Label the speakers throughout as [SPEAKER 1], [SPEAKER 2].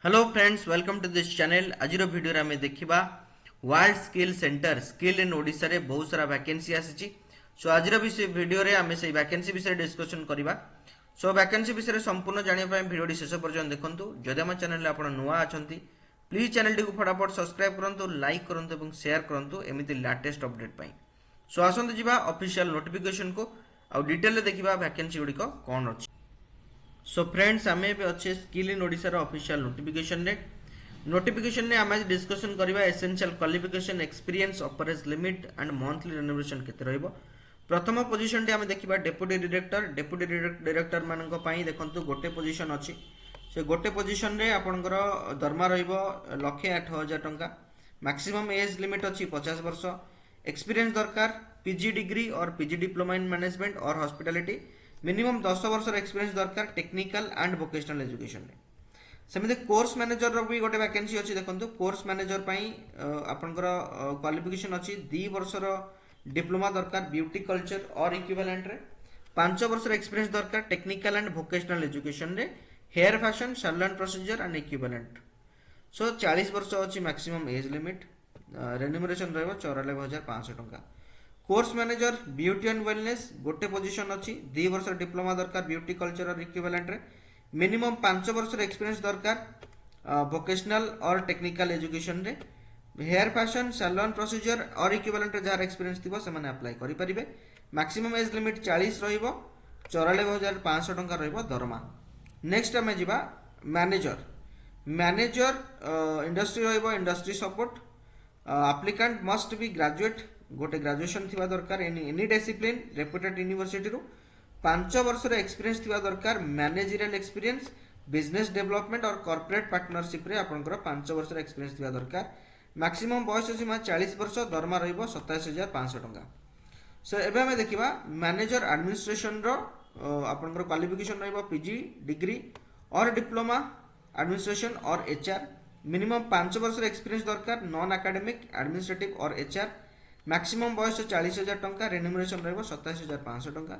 [SPEAKER 1] Hello friends, welcome to this channel. आज video आम देखा world skill centre skill in Odisha रे बहुत सारा वैकेंसी आसी। सो आज वीडियो रे आम से वैकेंसी विषय डिस्कशन करवा। सो वैकेंसी विषय संपूर्ण जानापी भिडियो शेष पर्यटन देखूँ। जदि आम चैनल आप नुआ अच्छा प्लीज चैनल टी फटाफट सब्सक्राइब करूँ, लाइक करूँ और शेयर करूँ एमती लेटेस्ट अपडेट पाई। सो आसतु जी ऑफिशियल नोटिफिकेशन को आउ डिटेल देखा वैकेंसी गुड़िक कौन अच्छी। सो फ्रेंड्स, आम अच्छे skill in Odisha official notification ने आम आज डिस्कशन करवा essential qualification experience upper age limit and monthly remuneration केते रहइबो। प्रथम पोजीशन टी आम देखिबा डेप्यूटी डायरेक्टर मानक पई देखंतु गोटे पोजीशन अछि। से गोटे पोजीशन रे आपनकर दरमा रहइबो 1,08,000 टंका। मैक्सिमम एज लिमिट अछि 50 वर्ष। एक्सपीरियंस दरकार पीजी डिग्री और पीजी डिप्लोमा इन मैनेजमेंट और हॉस्पिटैलिटी। मिनिमम 10 वर्ष एक्सपीरियंस दरकार टेक्निकल एंड वोकेशनल एजुकेशन रे। सेमते कोर्स मैनेजर रो भी गोटे वैकेंसी अछि। देखंतु कोर्स मैनेजर पई आपनकर क्वालिफिकेशन अछि 2 वर्ष रो डिप्लोमा दरकार ब्यूटी कल्चर और इक्विवेलेंट रे। 5 वर्ष एक्सपीरियंस दरकार टेक्निकल एंड वोकेशनल एजुकेशन रे, hair fashion salon procedure and equivalent. So 40 वर्ष अछि मैक्सिमम एज लिमिट। रेन्युमरेशन रहबो 94,500 टंका। Course manager beauty and wellness गोटे पोजीशन अछि। 2 वर्ष डिप्लोमा दरकार ब्यूटी कल्चर और इक्विवेलेंट रे। मिनिमम 5 वर्ष एक्सपीरियंस दरकार वोकेशनल और टेक्निकल एजुकेशन रे। हेयर फैशन सैलून प्रोसीजर और इक्विवेलेंट रे जार एक्सपीरियंस थिबो सेमाने अप्लाई करि परिबे। मैक्सिमम एज लिमिट 40 रहिबो। 94,500 टंका रहिबो दरमा। नेक्स्ट हमें जिबा मैनेजर इंडस्ट्री रहिबो industry support. Applicant must be graduate गोटे ग्रेजुएशन थिबा दरकार एनी डिसिप्लिन रेपुटेड यूनिवर्सिटी रू। 5 वर्ष एक्सपीरियंस थिबा दरकार मैनेजरियल एक्सपीरियंस बिजनेस डेवलपमेंट और कॉर्पोरेट पार्टनरशिप रे आपनकर 5 वर्ष एक्सपीरियंस थिबा दरकार। मैक्सिमम बयस सीमा 40 वर्ष दरमा रहिबो 27,500 टंका। सो एबे हमें देखिबा मैनेजर एडमिनिस्ट्रेशन रो आपनकर क्वालिफिकेशन रहिबो पीजी डिग्री और डिप्लोमा एडमिनिस्ट्रेशन और एचआर। मिनिमम 5 वर्ष एक्सपीरियंस दरकार नॉन एकेडमिक एडमिनिस्ट्रेटिव और एचआर। मैक्सिमम बयस 40,000 टंका। रेन्युमरेशन रहिबो 27,500 टंका।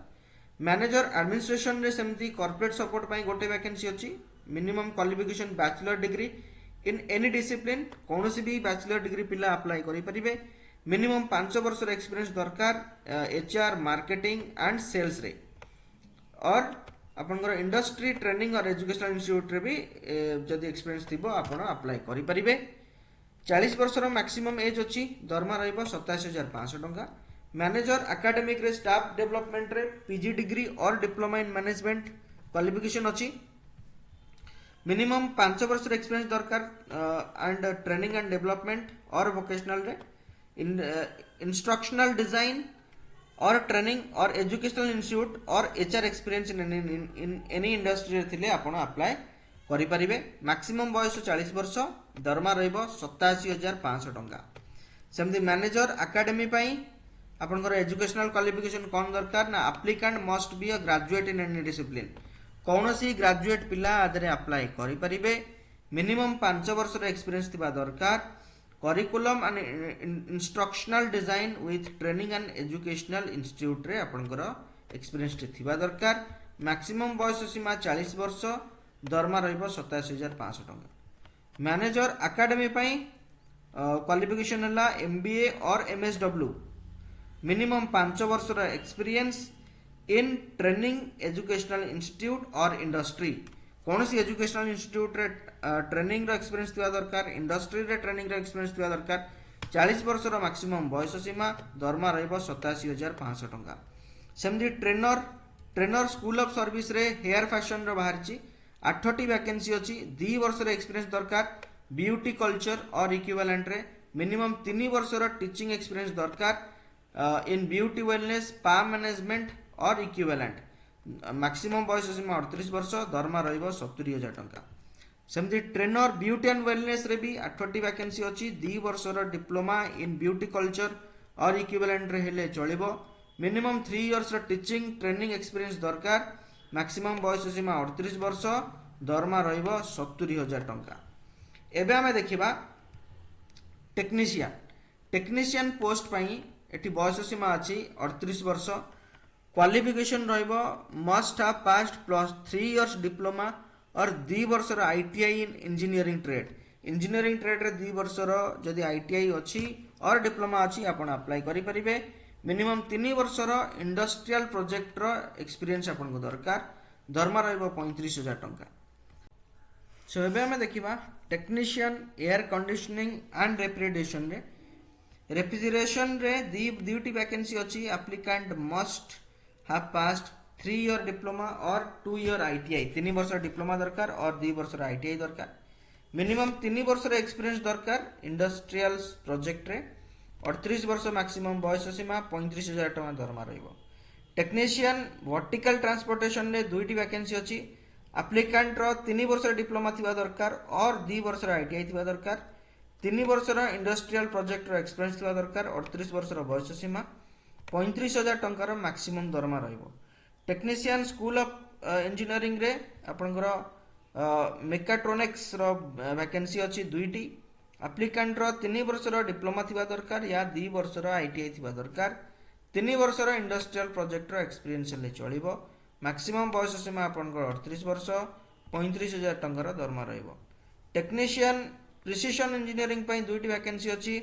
[SPEAKER 1] मैनेजर एडमिनिस्ट्रेशन रे सेमती कॉर्पोरेट सपोर्ट पई गोटे वैकेंसी अछि। Minimum qualification bachelor degree in any discipline कोनोसी भी बैचलर डिग्री पिला अप्लाई करि परिबे। मिनिमम 5 वर्ष एक्सपीरियंस दरकार एचआर मार्केटिंग एंड सेल्स रे। और आपनकर इंडस्ट्री ट्रेनिंग और एजुकेशनल इंस्टीट्यूट रे भी जदि एक्सपीरियंस थिबो आपण अप्लाई करि परिबे। 40 वर्ष रो मैक्सिमम एज अछि। दरमा रहइबो 27,500 टंका। मैनेजर एकेडमिक रे स्टाफ डेवलपमेंट रे पीजी डिग्री और डिप्लोमा इन मैनेजमेंट क्वालिफिकेशन अछि। मिनिमम 5 वर्ष एक्सपीरियंस दरकार एंड ट्रेनिंग एंड डेवलपमेंट और वोकेशनल रे। इंस्ट्रक्शनल डिजाइन और ट्रेनिंग और एजुकेशनल इंस्टीट्यूट और HR experience in any industry रे थिले आपण अप्लाई करि परिबे। मैक्सिमम बयस 40 वर्ष दरमा रहइबो 87,500 टंका। सेमती मैनेजर एकेडमी पई आपनकर एजुकेशनल क्वालिफिकेशन कौन दरकार ना applicant must be a graduate in any discipline कौनसी ग्रेजुएट पिला आदरे अप्लाई करि परिबे। मिनिमम 5 वर्ष एक्सपीरियंस थिबा दरकार। Curriculum and instructional design with training and educational institute रे आपनकर एक्सपीरियंस थिबा दरकार। मैक्सिमम बयस सीमा 40 वर्ष दरमा रहइबो 27,500 टंका। मैनेजर एकेडमी पई क्वालिफिकेशन हला एमबीए और एमएसडब्ल्यू। मिनिमम 5 वर्ष experience in training educational institute और इंडस्ट्री कौन सी एजुकेशनल इंस्टीट्यूट रे ट्रेनिंग रो एक्सपीरियंस थिबा दरकार। इंडस्ट्री रे ट्रेनिंग रो एक्सपीरियंस थिबा दरकार। 40 वर्ष मैक्सिमम बयस सीमा दरमा रहइबो 87,500 टंका। सेमदी ट्रेनर स्कूल ऑफ सर्विस रे हेयर फैशन रो बाहरची 8टी वैकेंसी अछि। 2 वर्ष एक्सपीरियंस दरकार ब्यूटी कल्चर और इक्विवेलेंट रे। मिनिमम 3 वर्ष टीचिंग एक्सपीरियंस दरकार इन ब्यूटी वेलनेस स्पा मैनेजमेंट और इक्विवेलेंट। मैक्सिमम बयस सीमा 38 वर्ष दरमा रहिबो 70,000 टंका। सेमती ट्रेनर ब्यूटी एंड वेलनेस रे भी 8टी वैकेंसी अछि। 2 वर्ष diploma in beauty culture or equivalent रे हेले चलिबो। Minimum 3 years teaching training experience दरकार। मैक्सिमम बयस सीमा 38 वर्ष दरमा रहिबो 70,000 टंका। एबे हमें देखिबा टेक्नीशियन पोस्ट पई एटी बयस सीमा अछि 38 वर्ष। क्वालिफिकेशन रहिबो must have passed +3 years diploma और 2 वर्षर आईटीआई इन इंजीनियरिंग ट्रेड रे 2 वर्षर जदि आईटीआई अच्छी और डिप्लोमा अच्छी आपण अप्लाई करि परिबे। मिनिमम 3 वर्षर इंडस्ट्रियल प्रोजेक्ट रो एक्सपीरियंस आपन को दरकार। दरमा रहइबो 35,000 टंका। सो एबे हमें देखिबा technician air conditioning and refrigeration रे दुटी वैकेंसी अच्छी। Applicant must have passed 3 year diploma और 2 ईयर आईटीआई। 3 वर्ष डिप्लोमा दरकार और 2 वर्ष आईटीआई दरकार। मिनिमम 3 वर्ष एक्सपीरियंस दरकार इंडस्ट्रियल प्रोजेक्ट रे। 38 वर्ष मैक्सिमम बयस सीमा 35,000 टका दरमा रहिबो। टेक्नीशियन वर्टिकल ट्रांसपोर्टेशन रे दुईटी वैकेंसी अच्छी। एप्लिकेंट रो 3 वर्ष डिप्लोमा थिबा दरकार और 2 वर्ष आईटीआई थिबा दरकार। 3 वर्ष इंडस्ट्रियल प्रोजेक्ट रो एक्सपीरियंस थिबा दरकार। 38 वर्ष बयस सीमा 35,000 टंकार मैक्सिमम दरमा रहिबो। टेक्नीशियन स्कूल ऑफ इंजीनियरिंग रे आपनकर मेकाट्रोनिक्स रो वैकेंसी अच्छी दुईटी। एप्लिकेंट रो 3 वर्ष डिप्लोमा थिबा दरकार या 2 वर्ष आईटीआई थिबा दरकार। 3 वर्ष इंडस्ट्रियल प्रोजेक्ट रो एक्सपीरियंस ले चलिबो। मैक्सिमम बयस सीमा आपनकर 38 वर्ष 35,000 टंकार दरमा रहिबो। टेक्नीशियन प्रिसिशन इंजीनियरिंग पई दुईटी वैकेंसी अच्छी।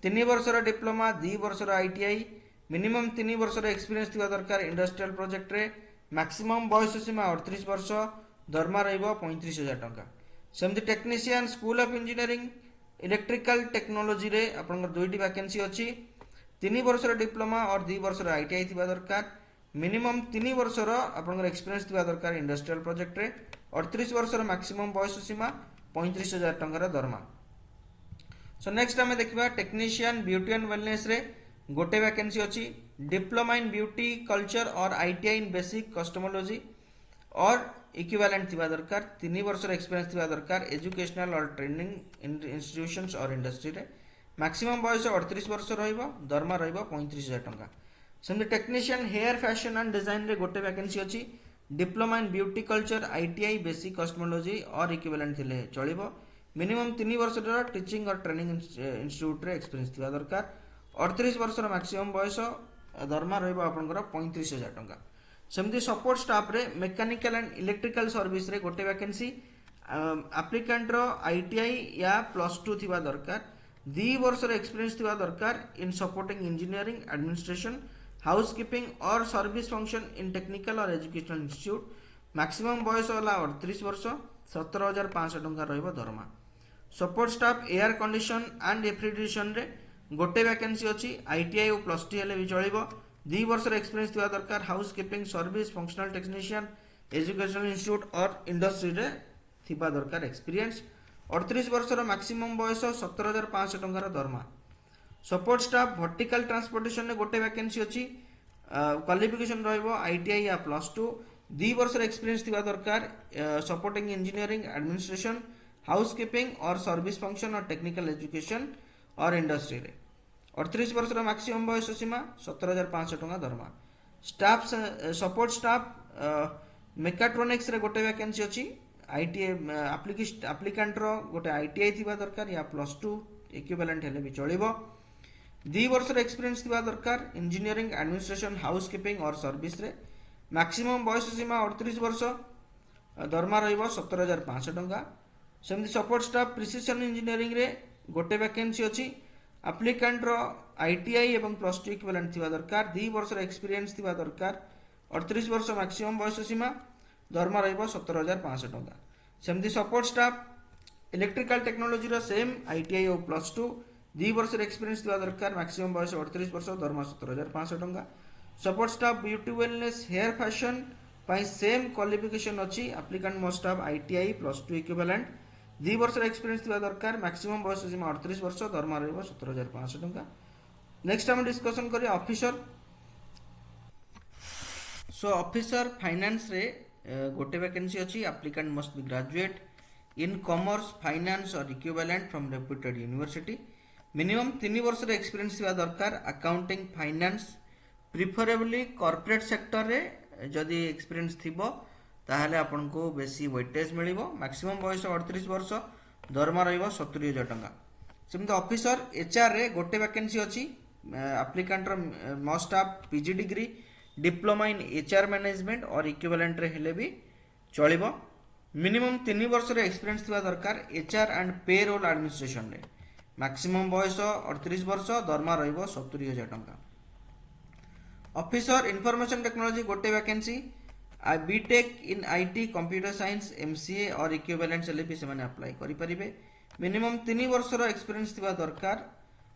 [SPEAKER 1] 3 वर्ष डिप्लोमा 2 वर्ष आईटीआई। मिनिमम 3 वर्ष एक्सपीरियंस थिबा दरकार इंडस्ट्रियल प्रोजेक्ट रे। मैक्सिमम बयस सीमा 38 वर्ष दरमा रहिबो 35,000 टंका। सेमती technician school of engineering electrical technology रे आपनकर दुईटी वैकेंसी अच्छी। 3 वर्ष डिप्लोमा और 2 वर्ष आईटीआई थिबा दरकार। मिनिमम 3 वर्ष आपनकर एक्सपीरियंस थिबा दरकार इंडस्ट्रियल प्रोजेक्ट रे। 38 वर्ष मैक्सिमम बयस सीमा 35,000 टंकार दरमा। सो नेक्स्ट हमें देखिबा टेक्नीशियन ब्यूटी एंड वेलनेस रे गोटे वैकेंसी अच्छी। डिप्लोमा इन ब्यूटी कल्चर और ITI in basic cosmetology or equivalent थिबा दरकार। 3 वर्ष एक्सपीरियंस थिबा दरकार educational or training institutions or industry रे। मैक्सिमम बयस 38 वर्ष रहिबो। दरमा रहिबो 35,000 टंका। सेमती technician hair fashion and design रे गोटे वैकेंसी अच्छी। Diploma in beauty culture ITI basic cosmetology or equivalent थिले चलिबो। मिनिमम 3 वर्ष टीचिंग और ट्रेनिंग इंस्टीट्यूट रे एक्सपीरियंस थिबा दरकार। 38 वर्ष मैक्सिमम बयस दरमा रहिबो आपनकर 35,000 टंका। सेमती सपोर्ट स्टाफ रे मेकानिकल एंड इलेक्ट्रिकल सर्विस रे गोटे वैकेंसी। एप्लिकेंट रो आईटीआई या +2 थिबा दरकार। 2 वर्ष एक्सपीरियंस थिबा दरकार इन सपोर्टिंग इंजीनियरिंग एडमिनिस्ट्रेशन हाउसकीपिंग और सर्विस फंक्शन इन टेक्निकल और एजुकेशनल इंस्टीट्यूट। मैक्सिमम बयस होला 38 वर्ष 17,500 टंका रहिबो दरमा। Support staff air condition and refrigeration रे गोटे वैकेंसी अच्छी। आईटीआई और +2 हेले भी चलिबो। 2 वर्ष एक्सपीरियंस थिबा दरकार housekeeping service functional technician educational institute और इंडस्ट्री रे थिबा दरकार एक्सपीरियंस। 38 वर्ष मैक्सिमम बयस 17,500 टंकार दरमा। सपोर्ट स्टाफ वर्टिकल ट्रांसपोर्टेशन रे गोटे वैकेंसी अच्छी। क्वालिफिकेशन रहिबो आईटीआई या +2। 2 वर्ष एक्सपीरियंस थिबा दरकार सपोर्टिंग इंजीनियरिंग एडमिनिस्ट्रेशन हाउसकीपिंग और सर्विस फंक्शन और टेक्निकल एजुकेशन और इंडस्ट्री रे। 38 वर्ष मैक्सिमम बयस सीमा 17,500 टंका दरमा। स्टाफ सपोर्ट स्टाफ मेकाट्रोनिक्स रे गोटे वैकेंसी अच्छी। आईटीआई एप्लिकेंट रो गोटे आईटीआई थिबा दरकार या +2 इक्विवेलेंट हेले भी चलिबो। 2 वर्ष एक्सपीरियंस थिबा दरकार इंजीनियरिंग एडमिनिस्ट्रेशन हाउसकीपिंग और सर्विस रे। मैक्सिमम बयस सीमा 38 वर्ष दरमा रहिबो 17,500 टंका। सेमती सपोर्ट स्टाफ प्रिसिशन इंजीनियरिंग रे गोटे वैकेंसी अच्छी। एप्लिकेंट रो आईटीआई एवं +2 इक्विवेलेंट थिबा दरकार। 2 वर्ष एक्सपीरियंस थिबा दरकार। 38 वर्ष मैक्सिमम बयस सीमा दरमा रहिबो 17,500 टंका। सेमती सपोर्ट स्टाफ इलेक्ट्रिकल टेक्नोलॉजी रो सेम आईटीआई और +2 2 वर्ष एक्सपीरियंस थिबा दरकार। मैक्सिमम बयस 38 वर्ष दरमा 17,500 टंका। Support staff beauty wellness hair fashion पई सेम क्वालिफिकेशन अच्छी। Applicant must have ITI +2 equivalent. 2 वर्ष एक्सपीरियंस थिबा दरकार। मैक्सिमम बयस सीमा 38 वर्ष दरमा रहिबो 17,500 टंका। नेक्स्ट हम डिस्कशन करिया ऑफिसर। सो ऑफिसर फाइनेंस रे गोटे वैकेंसी अच्छी। Applicant must be graduate in commerce finance or equivalent from reputed university. Minimum 3 वर्ष एक्सपीरियंस थिबा दरकार accounting finance preferably corporate sector रे जदि एक्सपीरियंस थिबो ताहले आपन को बेसी वेटेज मिलिबो। मैक्सिमम बयस 38 वर्ष दरमा रहिबो 70,000 टंका। सेमते ऑफिसर एचआर रे गोटे वैकेंसी अच्छी। Applicant must have PG degree diploma in HR management और इक्विवेलेंट रे हेले भी चलिबो। मिनिमम 3 वर्ष एक्सपीरियंस थिबा दरकार HR and payroll administration रे। मैक्सिमम बयस 38 वर्ष, दरमा रहिबो 70,000 टंका। ऑफिसर इंफॉर्मेशन टेक्नोलॉजी गोटे vacancy, BTech in IT computer science MCA or equivalent एलएपी से माने अप्लाई करि परिबे। मिनिमम 3 वर्ष एक्सपीरियंस थिबा दरकार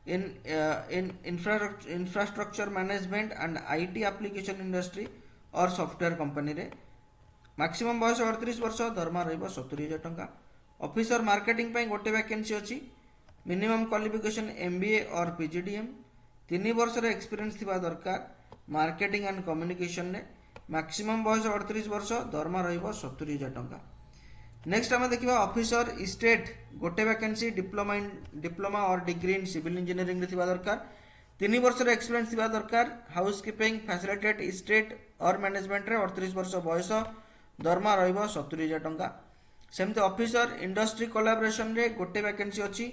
[SPEAKER 1] in infrastructure management and IT application industry और सॉफ्टवेयर कंपनी रे। मैक्सिमम बयस 38 वर्ष, दरमा रहिबो 70,000 टंका। ऑफिसर मार्केटिंग पई गोटे वैकेंसी अछि। मिनिमम क्वालिफिकेशन एमबीए और पीजीडीएम। 3 वर्ष एक्सपीरियंस थिबा दरकार मार्केटिंग एंड कम्युनिकेशन ने। मैक्सिमम बयस 38 वर्ष, दरमा रहिबो 70,000 टंका। नेक्स्ट आम देखा ऑफिसर स्टेट गोटे वैकेंसी, डिप्लोमा और डिग्री इन सिविल इंजीनियरिंग रे थिबा दरकार। 3 वर्ष एक्सपीरियंस थिबा दरकार हाउस कीपिंग फैसिलिटेट स्टेट और मैनेजमेंट रे। 38 वर्ष बयस, दरमा रहिबो 70,000 टंका। सेमते ऑफिसर इंडस्ट्री कोलैबोरेशन रे गोटे वैकेंसी अछि।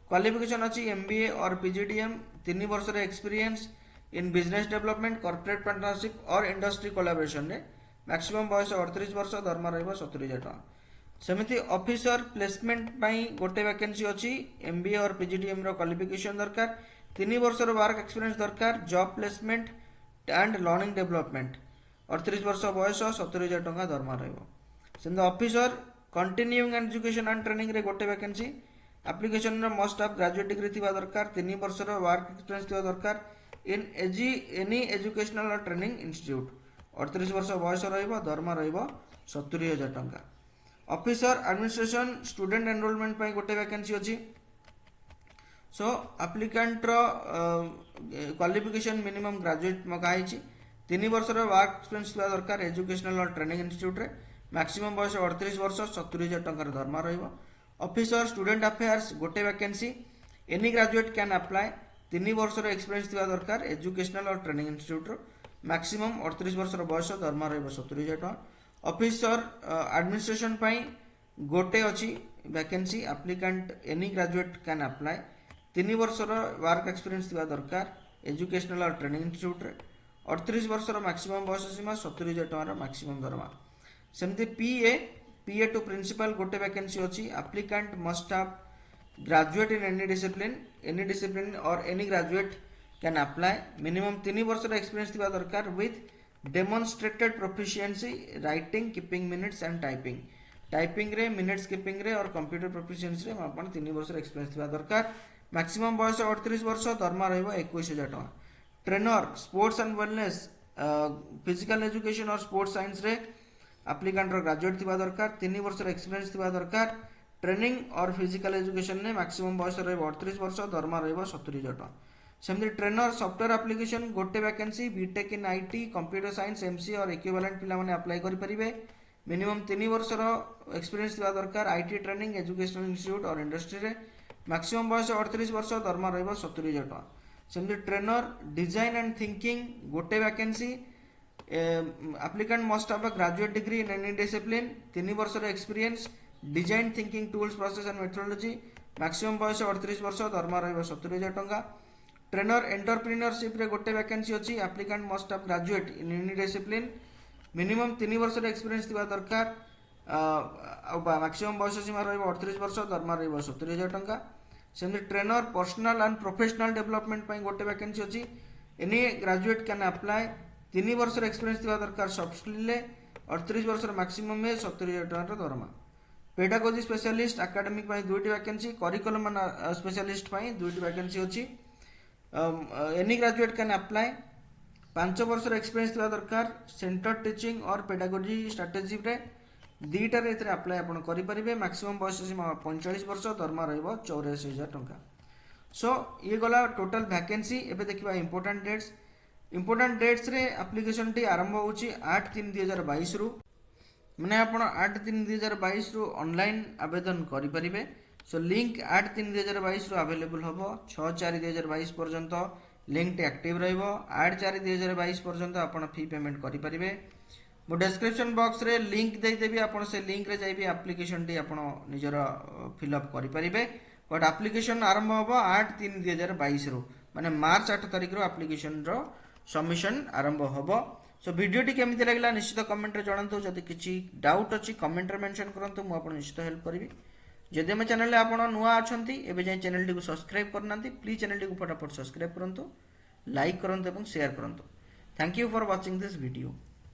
[SPEAKER 1] क्वालिफिकेशन अछि एमबीए और पीजीडीएम। 3 वर्ष experience in business development, corporate partnership और इंडस्ट्री कोलैबोरेशन रे। मैक्सिमम बयस 38 वर्ष, दरमा रहिबो 70,000 टंका। सेमिति ऑफिसर प्लेसमेंट पई गोटे वैकेंसी अछि। एमबीए और पीजीडीएम रो क्वालिफिकेशन दरकार। 3 वर्ष वर्क एक्सपीरियंस दरकार job placement and learning development. 38 वर्ष बयस, 70,000 टंका दरमा रहिबो। सेमिति officer continuing education and training रे गोटे वैकेंसी। एप्लिकेशन रो मस्ट ऑफ ग्रेजुएट डिग्री थिबा दरकार। 3 वर्ष वर्क एक्सपीरियंस थिबा दरकार in any educational or training institute. 38 वर्ष बयस रहिबो, दरमा रहिबो 70,000 टंका। ऑफिसर एडमिनिस्ट्रेशन स्टूडेंट एनरोलमेंट पई गोटे वैकेंसी अछि। सो एप्लिकेंट रो क्वालिफिकेशन मिनिमम ग्रेजुएट मगाई छी। 3 वर्ष वर्क एक्सपीरियंस थिबा दरकार एजुकेशनल और ट्रेनिंग इंस्टीट्यूट रे। मैक्सिमम बयस 38 वर्ष, 70,000 टंका दरमा रहिबो। ऑफिसर स्टूडेंट अफेयर्स गोटे vacancy, any graduate can apply. 3 वर्ष एक्सपीरियंस थिबा दरकार educational or training institute row. Maximum 38 वर्ष बयस, दरमा रहिबो 70,000 टंका। ऑफिसर एडमिनिस्ट्रेशन पई गोटे अछि vacancy. Applicant any graduate can apply. 3 वर्ष वर्क एक्सपीरियंस थिबा दरकार एजुकेशनल और ट्रेनिंग इंस्टीट्यूट रे। 38 वर्ष मैक्सिमम बयस सीमा, 70,000 टंका मैक्सिमम दरमा। सेमती पीए टू प्रिंसिपल गोटे वैकेंसी अछि। Applicant must have graduate in any discipline or any graduate can apply. Minimum 3 वर्ष एक्सपीरियंस थिबा दरकार with demonstrated proficiency writing, keeping minutes and typing. Typing रे, मिनिट्स कीपिंग रे और कंप्यूटर प्रोफिशिएंसी रे आपण 3 वर्ष एक्सपीरियंस थिबा दरकार। मैक्सिमम बयस 38 वर्ष, दरमा रहिबो 21,000 टंका। Trainer sports and wellness, physical education और स्पोर्ट्स साइंस रे एप्लिकेंट रो ग्रेजुएट थिबा दरकार। 3 वर्ष एक्सपीरियंस थिबा दरकार ट्रेनिंग और फिजिकल एजुकेशन ने। मैक्सिमम बयस रहिबो 38 वर्ष, दरमा रहिबो 70,000 टंका। सेमती ट्रेनर सॉफ्टवेयर एप्लिकेशन गोटे vacancy. BTech in IT computer science MCA or equivalent पिला माने अप्लाई करि परिबे। मिनिमम 3 वर्ष एक्सपीरियंस थिबा दरकार आईटी ट्रेनिंग, एजुकेशनल इंस्टीट्यूट और इंडस्ट्री रे। मैक्सिमम बयस 38 वर्ष, दरमा रहिबो 70,000 टंका। सेमती ट्रेनर डिजाइन एंड थिंकिंग गोटे vacancy. Applicant must have a graduate degree in any discipline. 3 वर्ष experience design thinking tools process and methodology. Maximum बयस 38 वर्ष, दरमा रहिबो 70,000 टंका। ट्रेनर एंटरप्रेन्योरशिप रे गोटे वैकेंसी अछि। Applicant must have graduate in any discipline. Minimum 3 वर्ष एक्सपीरियंस थिबा दरकार। मैक्सिमम बयस सीमा रहिबो 38 वर्ष, दरमा रहिबो 70,000 टंका। सेमती trainer personal and professional development पई गोटे वैकेंसी अछि। Any graduate can apply. 3 वर्ष एक्सपीरियंस थिबा दरकार सॉफ्ट स्किल रे। 38 वर्ष मैक्सिमम में 70,000 टंका दरमा। पेडागोजी स्पेशलिस्ट एकेडमिक पई 2टी वैकेंसी। करिकुलम स्पेशलिस्ट पई 2टी वैकेंसी अछि। Any graduate can apply. 5 वर्ष एक्सपीरियंस थिबा दरकार सेंटर टीचिंग और पेडागोजी स्ट्रेटेजी रे। 2टा रे एथरे अप्लाई आपण करि परिबे। मैक्सिमम बयस सीमा 45 वर्ष, दरमा रहिबो 84,000 टंका। सो ये गला टोटल वैकेंसी। एबे देखिबा इंपोर्टेंट डेट्स। इंपोर्टेंट डेट्स रे एप्लिकेशन टी आरंभ होउची 8/3/2022 रु। माने आपण 8/3/2022 रु ऑनलाइन आवेदन करि परिबे। सो लिंक 8/3/2022 रु अवेलेबल होबो। 6/4/2022 पर्यंत लिंक टी एक्टिव रहइबो। 8/4/2022 पर्यंत आपण फी पेमेंट करि परिबे। मो डिस्क्रिप्शन बॉक्स रे लिंक देई देबी। आपण से लिंक रे जाइबे एप्लिकेशन टी आपण निजर फिल अप करि परिबे। बट एप्लिकेशन आरंभ होबो 8/3/2022 रु, माने मार्च 8 तारिख रु एप्लिकेशन रो सबमिशन आरंभ होबो। सो वीडियोटी केମିତି ଲାଗିଲା ନିଶ୍ଚିତ କମେଣ୍ଟରେ ଜଣାନ୍ତୁ। ଯଦି କିଛି ଡାଉଟ୍ ଅଛି କମେଣ୍ଟରେ ମେନସନ୍ କରନ୍ତୁ, ମୁଁ ଆପଣଙ୍କୁ ନିଶ୍ଚିତ ହେଲ୍ପ କରିବି। ଯଦି ଆମ ଚ୍ୟାନେଲରେ ଆପଣ ନୂଆ ଅଛନ୍ତି ଏବେ ଯାଏଁ ଚ୍ୟାନେଲଟିକୁ ସବସ୍କ୍ରାଇବ୍ କରିନାହାନ୍ତି ପ୍ଲିଜ୍ ଚ୍ୟାନେଲଟିକୁ ଫଟାଫଟ ସବସ୍କ୍ରାଇବ୍ କରନ୍ତୁ, ଲାଇକ୍ କରନ୍ତୁ ଏବଂ ସେୟାର କରନ୍ତୁ। Thank you for watching this video.